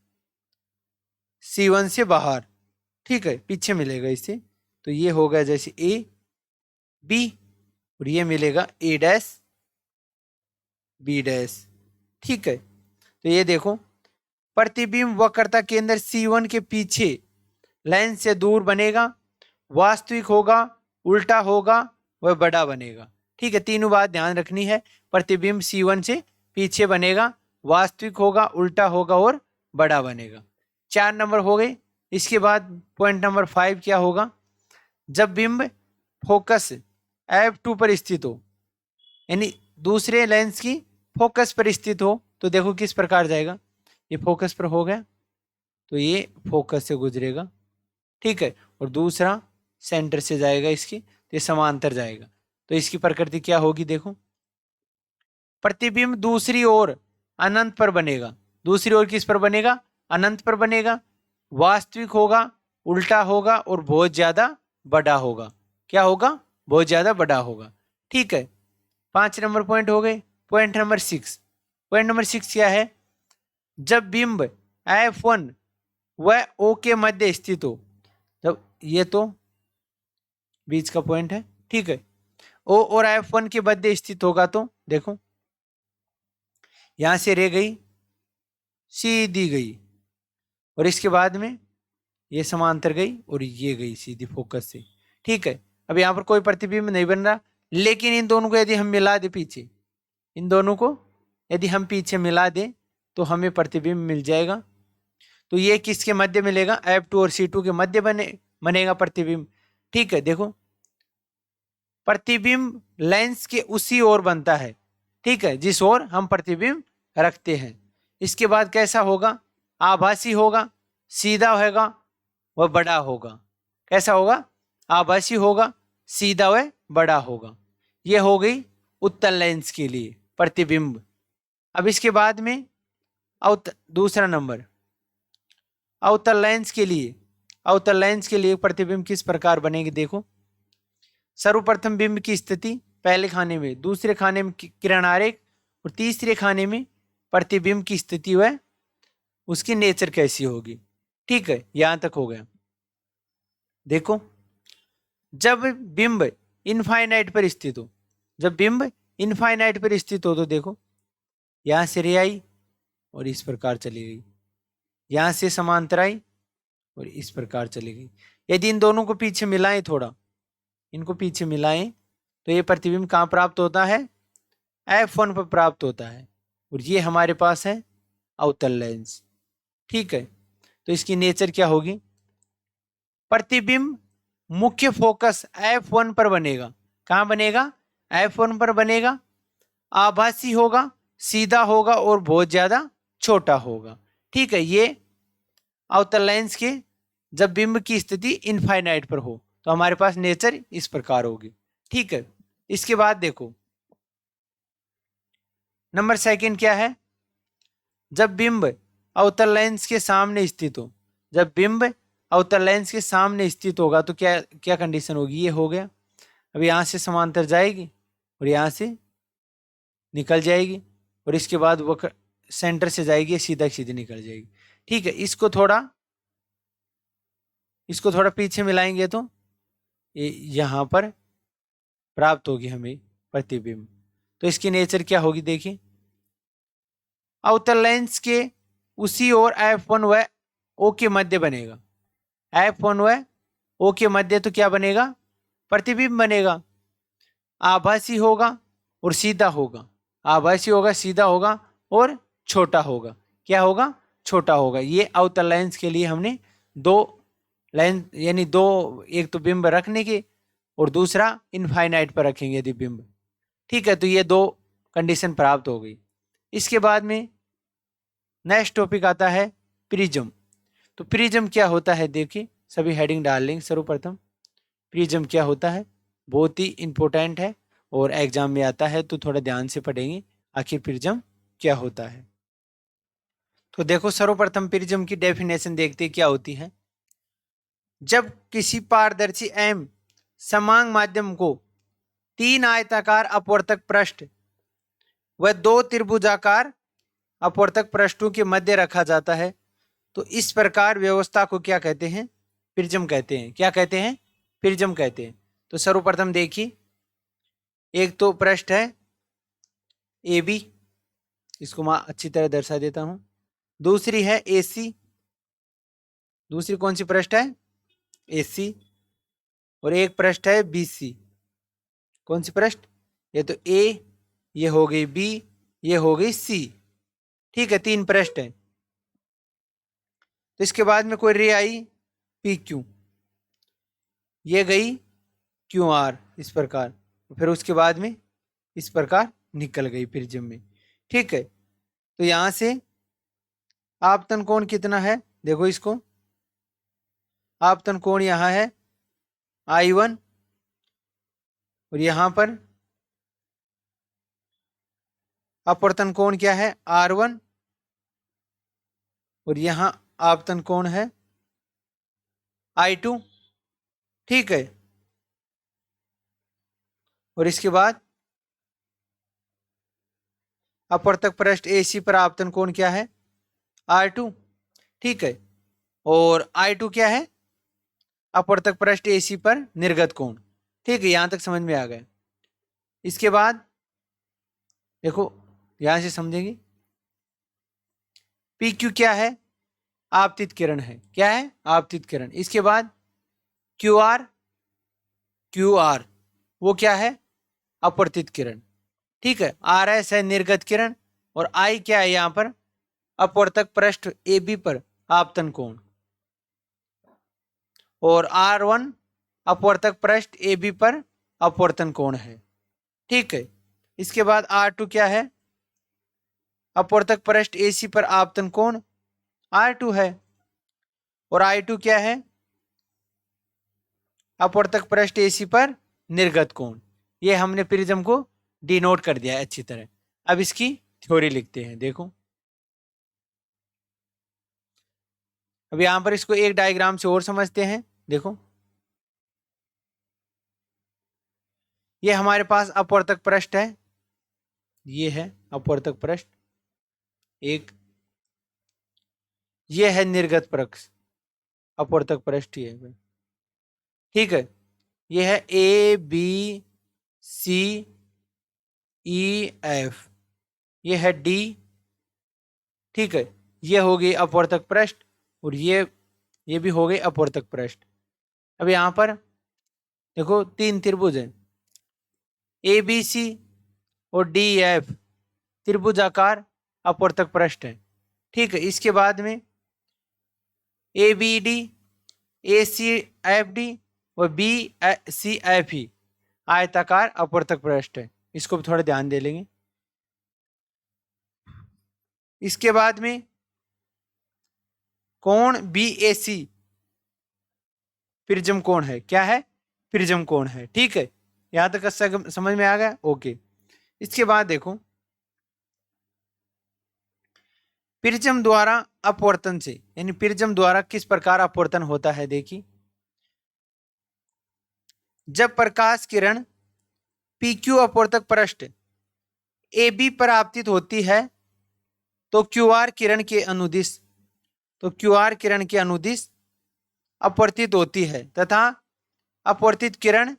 C1 से बाहर। ठीक है, पीछे मिलेगा इससे, तो ये होगा जैसे A B, और ये मिलेगा A डैश B डैश। ठीक है, तो ये देखो, प्रतिबिंब वक्रता के अंदर C1 के पीछे लेंस से दूर बनेगा, वास्तविक होगा, उल्टा होगा वह बड़ा बनेगा। ठीक है, तीनों बात ध्यान रखनी है, प्रतिबिंब C1 से पीछे बनेगा, वास्तविक होगा, उल्टा होगा और बड़ा बनेगा। 4 नंबर हो गए। इसके बाद पॉइंट नंबर 5 क्या होगा, जब बिंब फोकस F2 पर स्थित हो, यानी दूसरे लेंस की फोकस पर स्थित हो, तो देखो किस प्रकार जाएगा, ये फोकस पर हो गया तो ये फोकस से गुजरेगा। ठीक है, और दूसरा सेंटर से जाएगा इसकी, तो ये समांतर जाएगा। तो इसकी प्रकृति क्या होगी, देखो, प्रतिबिंब दूसरी ओर अनंत पर बनेगा, दूसरी ओर किस पर बनेगा, अनंत पर बनेगा, वास्तविक होगा, उल्टा होगा और बहुत ज्यादा बड़ा होगा। क्या होगा, बहुत ज्यादा बड़ा होगा। ठीक है, 5 नंबर पॉइंट हो गए। पॉइंट नंबर 6, पॉइंट नंबर 6 क्या है, जब बिंब F1 व O के मध्य स्थित हो, जब ये तो बीच का पॉइंट है। ठीक है, O और F1 के मध्य स्थित होगा, तो देखो यहां से रे गई, सीधी गई, और इसके बाद में ये समांतर गई और ये गई सीधी फोकस से। ठीक है, अब यहां पर कोई प्रतिबिंब नहीं बन रहा, लेकिन इन दोनों को यदि हम मिला दे पीछे, इन दोनों को यदि हम पीछे मिला दें तो हमें प्रतिबिंब मिल जाएगा। तो ये किसके मध्य मिलेगा, F2 और C2 के मध्य बनेगा प्रतिबिंब। ठीक है, देखो, प्रतिबिंब लेंस के उसी ओर बनता है। ठीक है, जिस ओर हम प्रतिबिंब रखते हैं। इसके बाद कैसा होगा, आभासी होगा, सीधा होगा वह बड़ा होगा। कैसा होगा, आभासी होगा, सीधा वह बड़ा होगा। यह हो गई उत्तल लेंस के लिए प्रतिबिंब। अब इसके बाद में दूसरा नंबर, अवतल लेंस के लिए, अवतल लेंस के लिए प्रतिबिंब किस प्रकार बनेगी, देखो, सर्वप्रथम बिंब की स्थिति पहले खाने में, दूसरे खाने में किरण आरेख, और तीसरे खाने में प्रतिबिंब की स्थिति वह उसकी नेचर कैसी होगी। ठीक है, यहां तक हो गया। देखो, जब बिंब इनफाइनाइट पर स्थित हो, जब बिंब इनफाइनाइट पर स्थित हो, तो देखो यहां से रे आई और इस प्रकार चली गई, यहां से समांतर आई और इस प्रकार चली गई। यदि इन दोनों को पीछे मिलाएं, थोड़ा इनको पीछे मिलाएं, तो ये प्रतिबिंब कहां प्राप्त होता है, F1 पर प्राप्त होता है, और ये हमारे पास है अवतल लेंस। ठीक है, तो इसकी नेचर क्या होगी, प्रतिबिंब मुख्य फोकस F1 पर बनेगा। कहां बनेगा, F1 पर बनेगा, आभासी होगा, सीधा होगा और बहुत ज्यादा छोटा होगा। ठीक है, ये अवतल लेंस के जब बिंब की स्थिति इनफाइनाइट पर हो। तो हमारे पास नेचर इस प्रकार होगी। ठीक है, इसके बाद देखो नंबर सेकंड क्या है, जब बिंब अवतल लेंस के सामने स्थित हो। जब बिंब अवतल लेंस के सामने स्थित होगा तो क्या क्या कंडीशन होगी, ये हो गया। अब यहां से समांतर जाएगी और यहां से निकल जाएगी और इसके बाद वो सेंटर से जाएगी, सीधा सीधी निकल जाएगी। ठीक है, इसको थोड़ा पीछे मिलाएंगे तो यहां पर प्राप्त होगी हमें प्रतिबिंब। तो इसकी नेचर क्या होगी देखिए, अवतल लेंस के उसी ओर F1 व O के मध्य बनेगा। F1 व O के मध्य तो क्या बनेगा, प्रतिबिंब बनेगा। आभासी होगा और सीधा होगा, आभासी होगा, सीधा होगा और छोटा होगा। क्या होगा, छोटा होगा। ये अवतल लेंस के लिए हमने दो लेंस यानी दो, एक तो बिंब रखने के और दूसरा इनफाइनाइट पर रखेंगे यदि बिंब। ठीक है, तो ये दो कंडीशन प्राप्त हो गई। इसके बाद में नेक्स्ट टॉपिक आता है प्रिज्म। तो प्रिज्म क्या होता है देखिए, सभी हेडिंग डाल लेंगे। सर्वप्रथम प्रिज्म क्या होता है, बहुत ही इंपॉर्टेंट है और एग्जाम में आता है, तो थोड़ा ध्यान से पढ़ेंगे आखिर प्रिज्म क्या होता है। तो देखो सर्वप्रथम प्रिज्म की डेफिनेशन देखते क्या होती है। जब किसी पारदर्शी एवं समांग माध्यम को तीन आयताकार अपवर्तक पृष्ठ व दो त्रिभुजाकार अपवर्तक पृष्ठों के मध्य रखा जाता है, तो इस प्रकार व्यवस्था को क्या कहते हैं, प्रिज्म कहते हैं। क्या कहते हैं, प्रिज्म कहते हैं। तो सर्वप्रथम देखिए, एक तो पृष्ठ है ए बी, इसको मैं अच्छी तरह दर्शा देता हूं। दूसरी है ए सी, दूसरी कौन सी पृष्ठ है, ए सी। और एक पृष्ठ है बी सी। कौन सी पृष्ठ, ये तो ए, ये हो गई बी, ये हो गई सी। ठीक है, तीन पृष्ठ है। तो इसके बाद में कोई रे आई पी क्यू, ये गई क्यू आर, इस प्रकार। फिर उसके बाद में इस प्रकार निकल गई प्रिज्म में। ठीक है, तो यहां से आपतन कोण कितना है, देखो इसको, आपतन कोण यहां है I1 और यहां पर अपवर्तन कोण क्या है R1 और यहां आपतन कोण है I2। ठीक है, और इसके बाद अपवर्तक पृष्ठ AC पर आपतन कोण क्या है R2। ठीक है, और I2 क्या है, अपवर्तक पृष्ठ AC पर निर्गत कोण। ठीक है, यहां तक समझ में आ गया। इसके बाद देखो यहां से समझेंगे, PQ क्या है, आपतित किरण है। क्या है, आपतित किरण। इसके बाद QR, QR वो क्या है, अपवर्तित किरण। ठीक है, RS है निर्गत किरण और I क्या है यहां पर, अपवर्तक पृष्ठ AB पर आपतन कोण। और R1 अपवर्तक पृष्ठ AB पर अपवर्तन कोण है। ठीक है, इसके बाद R2 क्या है, अपवर्तक पृष्ठ AC पर आपतन कोण R2 है। और I2 क्या है, अपवर्तक पृष्ठ AC पर निर्गत कोण। ये हमने प्रिज्म को डिनोट कर दिया है अच्छी तरह। अब इसकी थ्योरी लिखते हैं। देखो अब यहां पर इसको एक डायग्राम से और समझते हैं। देखो ये हमारे पास अपवर्तक पृष्ठ है, ये है अपवर्तक पृष्ठ एक, ये है निर्गत पृष्ठ, अपवर्तक पृष्ठ ये है। ठीक है, ये है A B C E F, ये है D। ठीक है, ये हो गई अपवर्तक पृष्ठ और ये भी हो गई अपवर्तक पृष्ठ। अब यहां पर देखो तीन त्रिभुज है ABC और DF, त्रिभुजाकार अपवर्तक पृष्ठ है। ठीक है, इसके बाद में ABD ACFD और BCFE आयताकार अपवर्तक पृष्ठ है। इसको भी थोड़ा ध्यान दे लेंगे। इसके बाद में कोण BAC प्रिज्म कोण है। क्या है? प्रिज्म कोण है। ठीक है, यहां तक समझ में आ गया? ओके। इसके बाद देखो, प्रिज्म द्वारा अपवर्तन से, यानी प्रिज्म द्वारा किस प्रकार अपवर्तन होता है। देखिए, जब प्रकाश किरण PQ अपवर्तक पृष्ठ AB पर आपतित होती है तो QR किरण के अनुदिश, तो QR किरण के अनुदिश अपवर्तित होती है तथा अपवर्तित किरण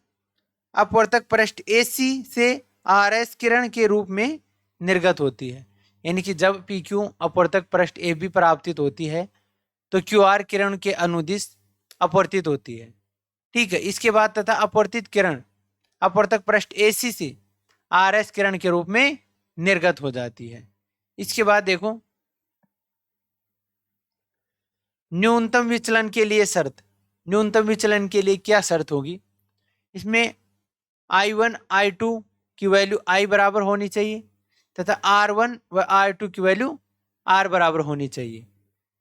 अपवर्तक पृष्ठ AC से RS किरण के रूप में निर्गत होती है। यानी कि जब PQ अपवर्तक पृष्ठ AB पर आपतित होती है तो QR किरण के अनुदिश अपवर्तित होती है। ठीक है, इसके बाद तथा अपवर्तित किरण अपवर्तक पृष्ठ AC से RS किरण के रूप में निर्गत हो जाती है। इसके बाद देखो, न्यूनतम विचलन के लिए शर्त, न्यूनतम विचलन के लिए क्या शर्त होगी? इसमें I1 I2 की वैल्यू I बराबर होनी चाहिए तथा R1 व R2 की वैल्यू R बराबर होनी चाहिए,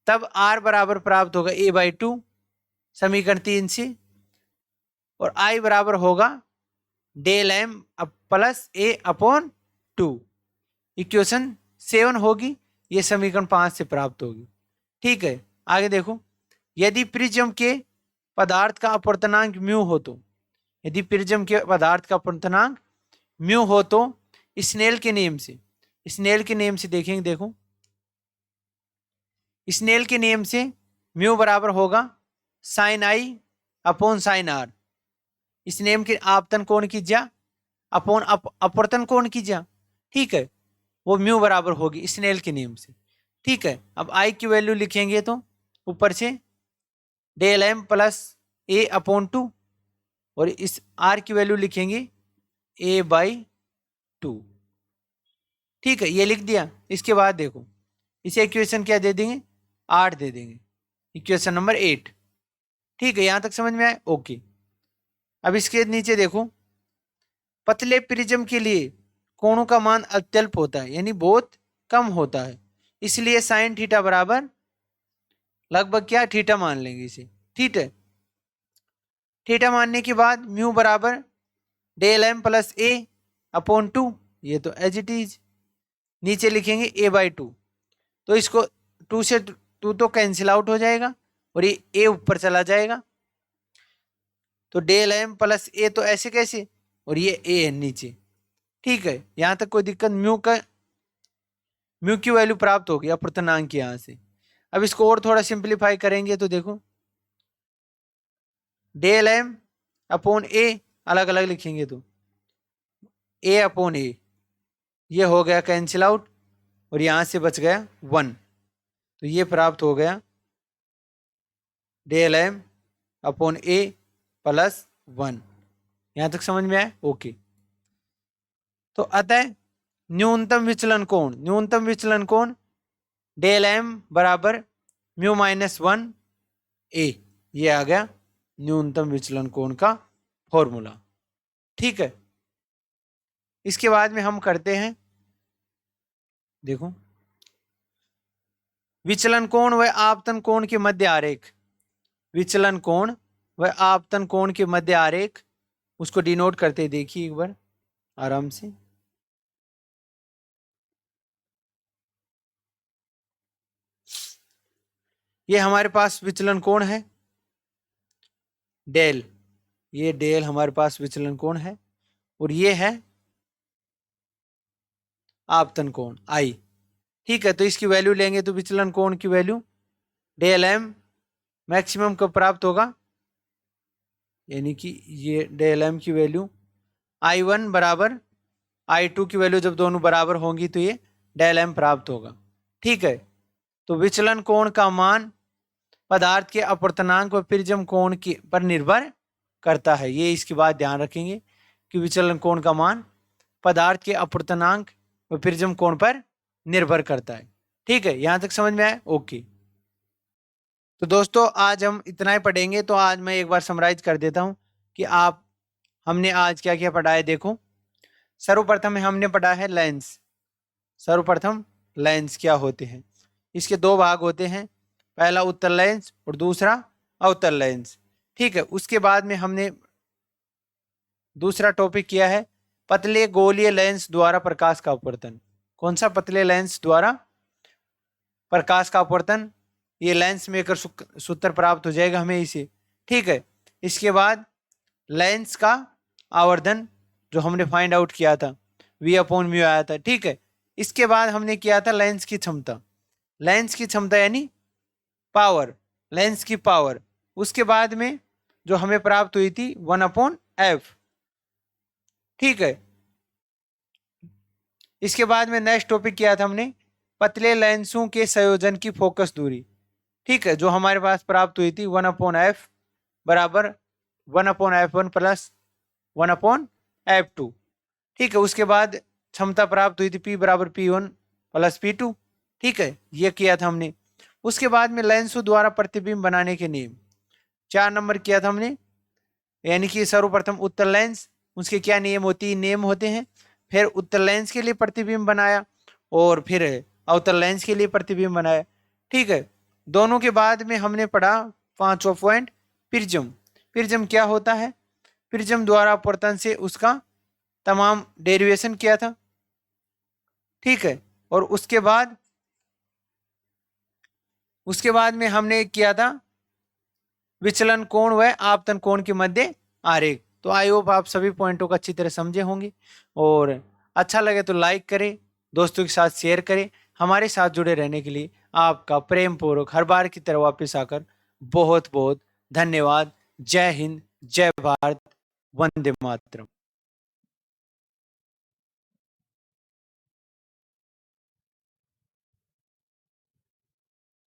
तब R बराबर प्राप्त होगा A/2 समीकरण 3 से, और I बराबर होगा del M plus A/2। Equation 7 होगी, ये समीकरण 5 से प्राप्त होगी। ठीक है, आगे देखो, यदि प्रिज्म के पदार्थ का अपवर्तनांक म्यू हो तो, यदि प्रिज्म के पदार्थ का अपवर्तनांक म्यू हो तो स्नेल के नियम से, स्नेल के नियम से देखेंगे, देखो स्नेल के नियम से म्यू बराबर होगा sine I upon sine R। इस नियम के आपतन कोण की ज्या अपॉन अपवर्तन कोण की ज्या, ठीक है, वो म्यू बराबर होगी स्नेल के नियम से। ठीक है, अब I की वैल्यू लिखेंगे तो ऊपर से डेल M प्लस A/2, और इस R की वैल्यू लिखेंगे A/2। ठीक है, ये लिख दिया। इसके बाद देखो, इसे इक्वेशन क्या दे देंगे? 8 दे देंगे, इक्वेशन नंबर 8। ठीक है, यहां तक समझ में आए? ओके। अब इसके नीचे देखो, पतले प्रिज्म के लिए कोणों का मान अत्यल्प होता है, यानी बहुत कम होता है, इसलिए साइन थीटा बराबर लगभग क्या थीटा मान लेंगे इसे। ठीक है, थीटा मानने के बाद म्यू बराबर डेल M प्लस A/2, ये तो एज इट इज, नीचे लिखेंगे A/2, तो इसको 2 से 2 तो कैंसिल आउट हो जाएगा और ये A ऊपर चला जाएगा, तो डेल M प्लस A तो ऐसे कैसे, और ये A है नीचे। ठीक है, यहां तक कोई दिक्कत? म्यू की वैल्यू प्राप्त होगी अपवर्तनांक की यहां से। अब इसको और थोड़ा सिंप्लीफाई करेंगे तो देखो, डेल M अपॉन A अलग अलग लिखेंगे तो A/A, ये हो गया कैंसिल आउट, और यहां से बच गया 1, तो ये प्राप्त हो गया del M upon A plus 1। यहां तक समझ में आया? ओके। तो अतः न्यूनतम विचलन कोण, न्यूनतम विचलन कोण डेल M बराबर म्यू माइनस 1A, ये आ गया न्यूनतम विचलन कोण का फॉर्मूला। ठीक है, इसके बाद में हम करते हैं, देखो, विचलन कोण व आपतन कोण के मध्य आरेख, विचलन कोण व आपतन कोण के मध्य आरेख, उसको डिनोट करते देखिए एक बार आराम से। ये हमारे पास विचलन कोण है डेल, ये डेल हमारे पास विचलन कोण है, और ये है आपतन कोण I। ठीक है, तो इसकी वैल्यू लेंगे तो विचलन कोण की वैल्यू डेल M मैक्सिमम कब प्राप्त होगा, यानी कि ये डेल M की वैल्यू I1 बराबर I2 की वैल्यू जब दोनों बराबर होंगी तो ये डेल M प्राप्त होगा। ठीक है, तो विचलन कोण का मान पदार्थ के अपवर्तनांक व प्रिज्म कोण के पर निर्भर करता है। ये इसकी बात ध्यान रखेंगे कि विचलन कोण का मान पदार्थ के अपवर्तनांक व प्रिज्म कोण पर निर्भर करता है। ठीक है, यहां तक समझ में आया? ओके। तो दोस्तों, आज हम इतना ही पढ़ेंगे, तो आज मैं एक बार समराइज कर देता हूं कि हमने आज क्या क्या पढ़ा है। देखो, सर्वप्रथम हमने पढ़ा है लेंस। सर्वप्रथम लेंस क्या होते हैं, इसके दो भाग होते हैं, पहला उत्तल लेंस और दूसरा अवतल लेंस। ठीक है, उसके बाद में हमने दूसरा टॉपिक किया है पतले गोलीय लेंस द्वारा प्रकाश का अपवर्तन। कौन सा? पतले लेंस द्वारा प्रकाश का अपवर्तन। ये लेंस मेकर सूत्र प्राप्त हो जाएगा हमें इसे। ठीक है, इसके बाद लेंस का आवर्धन जो हमने फाइंड आउट किया था, V/μ आया था। ठीक है, इसके बाद हमने किया था लेंस की क्षमता। लेंस की क्षमता यानी पावर, लेंस की पावर। उसके बाद में जो हमें प्राप्त हुई थी 1/f। ठीक है, इसके बाद में नेक्स्ट टॉपिक किया था हमने पतले लेंसों के संयोजन की फोकस दूरी। ठीक है, जो हमारे पास प्राप्त हुई थी 1/f बराबर 1/f1 प्लस 1/f2। ठीक है, उसके बाद क्षमता प्राप्त हुई थी P बराबर P1 प्लस P2। ठीक है, ये किया था हमने। उसके बाद में लेंसों द्वारा प्रतिबिंब बनाने के नियम 4 नंबर किया था हमने, यानी कि सर्वप्रथम उत्तल लेंस, उसके क्या नियम होते हैं। फिर उत्तल लेंस के लिए प्रतिबिंब बनाया और फिर अवतल लेंस के लिए प्रतिबिंब बनाया। ठीक है, दोनों के बाद में हमने पढ़ा 5वां पॉइंट प्रिज्म। प्रिज्म क्या होता है? प्रिज्म द्वारा अपवर्तन से उसका तमाम डेरिवेशन किया था। ठीक है, और उसके बाद में हमने किया था विचलन कोण व आपतन कोण के मध्य आरेख। तो आई होप आप सभी पॉइंटों को अच्छी तरह समझे होंगे, और अच्छा लगे तो लाइक करें, दोस्तों के साथ शेयर करें। हमारे साथ जुड़े रहने के लिए आपका प्रेम पूर्वक हर बार की तरह वापस आकर बहुत बहुत धन्यवाद। जय हिंद, जय भारत, वंदे मातरम।